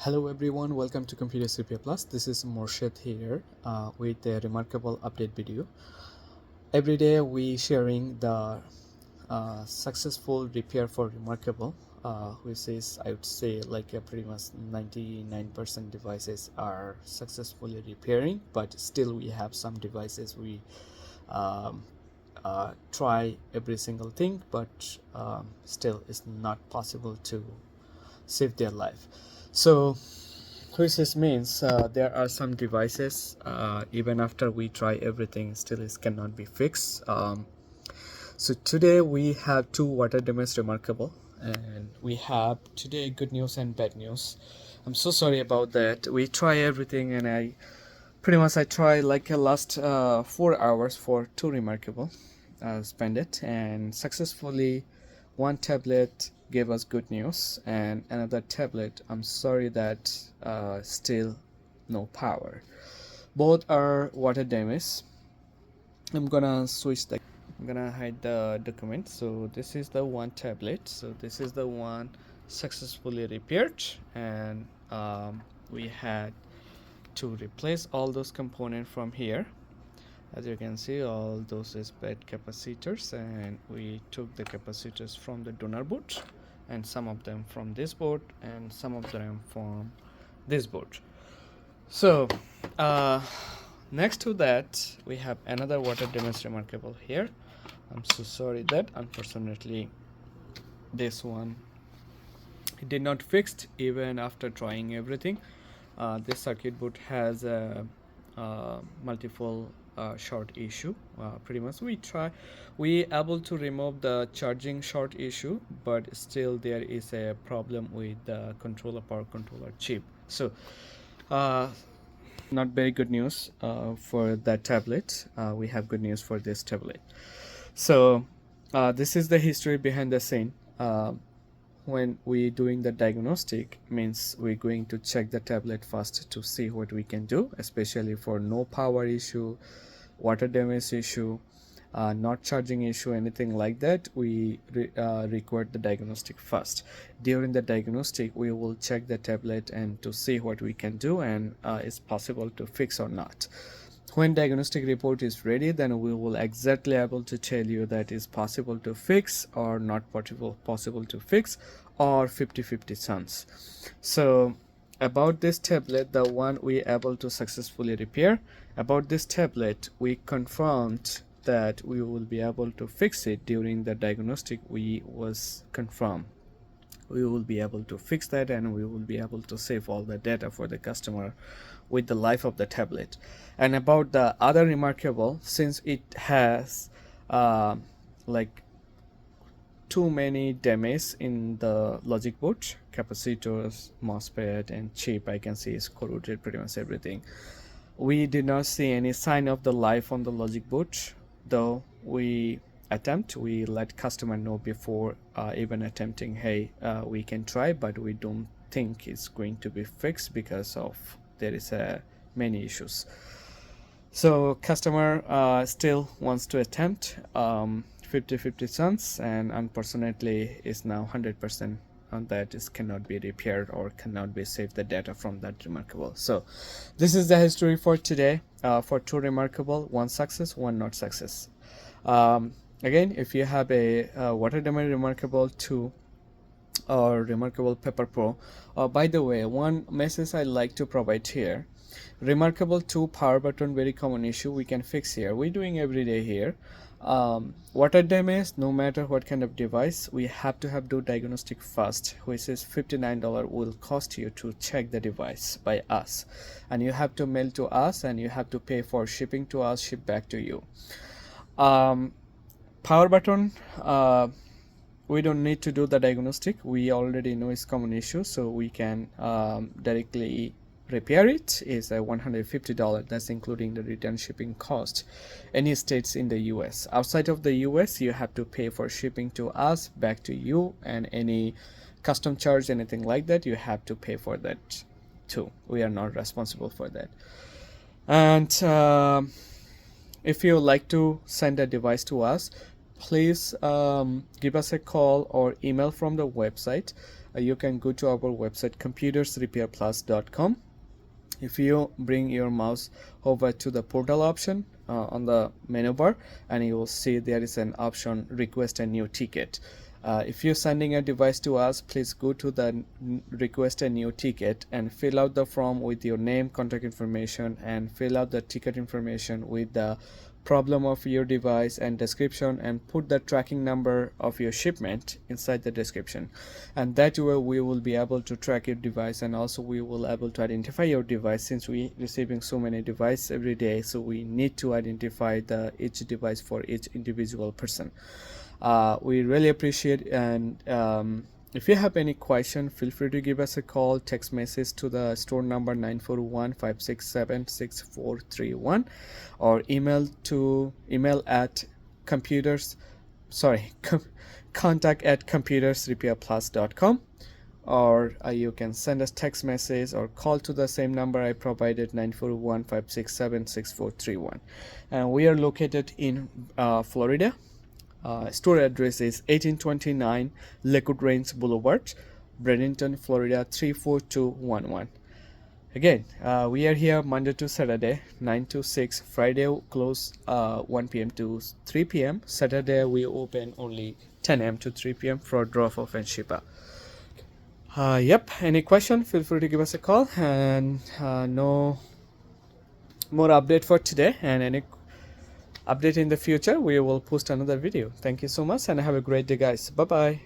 Hello everyone, welcome to Computer Repair Plus. This is Morshed here with a remarkable update video. Every day we sharing the successful repair for remarkable, which is I would say like pretty much 99% devices are successfully repairing, but still we have some devices we um, try every single thing, but still it's not possible to save their life. So which means there are some devices even after we try everything still it cannot be fixed. So today we have two water damage remarkable, and we have today good news and bad news. I'm so sorry about that. We try everything, and I try like last 4 hours for two remarkable spend it, and successfully one tablet gave us good news, and another tablet, I'm sorry that still no power. Both are water damage. I'm gonna hide the document. So this is the one tablet, so this is the one successfully repaired, and we had to replace all those components from here. As you can see, all those is bad capacitors, and we took the capacitors from the donor board, and some of them from this board, and some of them from this board. So next to that we have another water damage remarkable here. I'm so sorry that unfortunately this one did not fixed even after trying everything. This circuit board has a multiple short issue. Pretty much we able to remove the charging short issue, but still there is a problem with the power controller chip. So not very good news for that tablet. We have good news for this tablet. So this is the history behind the scene. When we doing the diagnostic, means we're going to check the tablet first to see what we can do, especially for no power issue, water damage issue, not charging issue, anything like that. We record the diagnostic first. During the diagnostic we will check the tablet and to see what we can do, and is possible to fix or not. When diagnostic report is ready, then we will exactly able to tell you that is possible to fix or not possible to fix, or 50-50 chance. So about this tablet, the one we able to successfully repair, about this tablet we confirmed that we will be able to fix it. During the diagnostic we was confirmed we will be able to fix that, and we will be able to save all the data for the customer with the life of the tablet. And about the other remarkable, since it has like too many damage in the logic board, capacitors, MOSFET, and chip, I can see is corroded, pretty much everything. We did not see any sign of the life on the logic board, though we let customer know before even attempting, hey, we can try, but we don't think it's going to be fixed because of there is many issues. So customer still wants to attempt 50-50 chance, and unfortunately is now 100% on that is cannot be repaired or cannot be saved the data from that remarkable. So this is the history for today, for two remarkable, one success, one not success. Again, if you have a water damage remarkable 2 or remarkable Pepper Pro, by the way, one message I like to provide here: remarkable 2 power button, very common issue, we can fix here. We're doing every day here. Water damage, no matter what kind of device, we have to do diagnostic first, which is $59 will cost you to check the device by us, and you have to mail to us, and you have to pay for shipping to us, ship back to you. Power button, we don't need to do the diagnostic, we already know it's common issue, so we can directly repair it. Is a $150, that's including the return shipping cost. Any states in the US. Outside of the US, you have to pay for shipping to us, back to you, and any custom charge, anything like that, you have to pay for that too. We are not responsible for that. And if you like to send a device to us, please give us a call or email from the website. you can go to our website computersrepairplus.com. If you bring your mouse over to the portal option on the menu bar, and you will see there is an option request a new ticket. If you're sending a device to us, please go to the request a new ticket and fill out the form with your name, contact information, and fill out the ticket information with the problem of your device and description, and put the tracking number of your shipment inside the description, and that way we will be able to track your device, and also we will able to identify your device, since we receiving so many devices every day, so we need to identify the each device for each individual person. We really appreciate, and if you have any question, feel free to give us a call, text message to the store number 941-567-6431, or email at contact at computersrepairplus.com, or you can send us text message or call to the same number I provided, 941-567-6431. And we are located in Florida. Store address is 1829 Lakewood Range Boulevard, Bradenton, Florida 34211. Again, we are here Monday to Saturday 9 to 6, Friday close 1 p.m. to 3 p.m. Saturday we open only 10 a.m. to 3 p.m. for drop off and ship out. Yep, any question, feel free to give us a call, and no more update for today, and any update in the future we will post another video. Thank you so much and have a great day, guys. Bye bye.